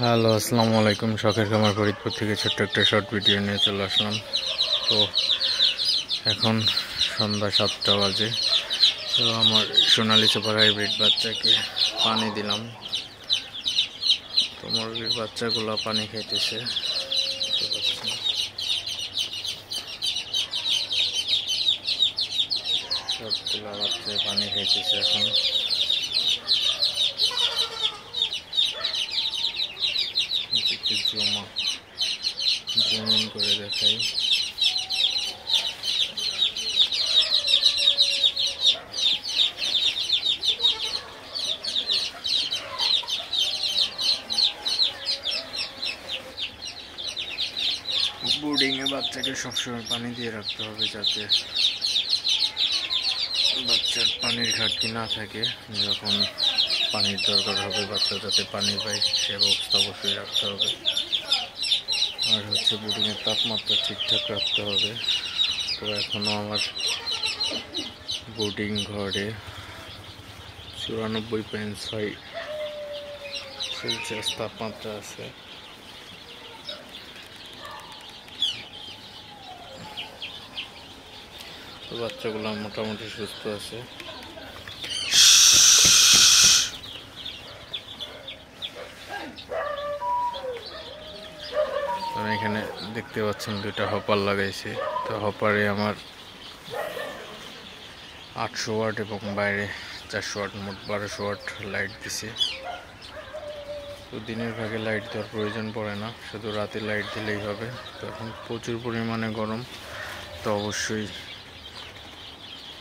Hello, আসসালামু আলাইকুম। শখের খামার ফরিদপুর থেকে ছোট্ট একটা শর্ট ভিডিও নিয়ে চলে আসলাম। তো এখন সন্ধ্যা 7টা বাজে। তো আমার সোনালি সুপার হাইব্রিড বাচ্চাকে পানি দিলাম। তো মুরগির বাচ্চাগুলো পানি খাইতেছে। সবগুলো বাচ্চা পানি খাইতেছে এখন। একটু জুম ইন করে দেখাই। বোর্ডিংয়ে বাচ্চাকে সবসময় পানি দিয়ে রাখতে হবে, যাতে বাচ্চার পানির ঘাটতি না থাকে। যখন পানির দরকার হবে বাচ্চা যাতে পানি পায় সে ব্যবস্থা অবশ্যই রাখতে হবে। আর হচ্ছে বোর্ডিংয়ের তাপমাত্রা ঠিকঠাক রাখতে হবে। তো এখনও আমার বোর্ডিং ঘরে 94.6 সেলসিয়াস তাপমাত্রা আছে। তো বাচ্চাগুলো মোটামুটি সুস্থ আছে। আমি এখানে দেখতে পাচ্ছেন দুইটা হপার লাগাইছি। তো হপারে আমার 800 ওয়াট এবং বাইরে 400 ওয়াট, মোট 1200 ওয়াট লাইট দিছে। তো দিনের ভাগে লাইট দেওয়ার প্রয়োজন পড়ে না, শুধু রাতে লাইট দিলেই হবে। তো এখন প্রচুর পরিমাণে গরম, তো অবশ্যই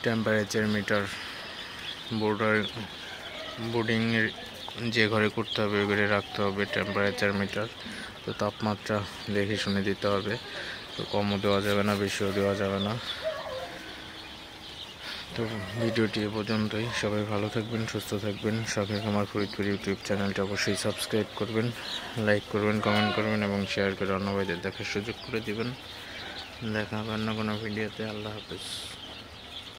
টেম্পারেচার মিটার বোর্ডিংয়ের যে ঘরে করতে হবে ওই ঘরে রাখতে হবে টেম্পারেচার মিটার। তো তাপমাত্রা দেখে শুনে দিতে হবে। তো কমও দেওয়া যাবে না, বেশিও দেওয়া যাবে না। তো ভিডিওটি এ পর্যন্তই। সবাই ভালো থাকবেন, সুস্থ থাকবেন। শখের খামার ফরিদপুর ইউটিউব চ্যানেলটা অবশ্যই সাবস্ক্রাইব করবেন, লাইক করবেন, কমেন্ট করবেন এবং শেয়ার করে অন্য ভাইদের দেখার সুযোগ করে দিবেন। দেখা হবে অন্য কোনো ভিডিওতে। আল্লাহ হাফেজ।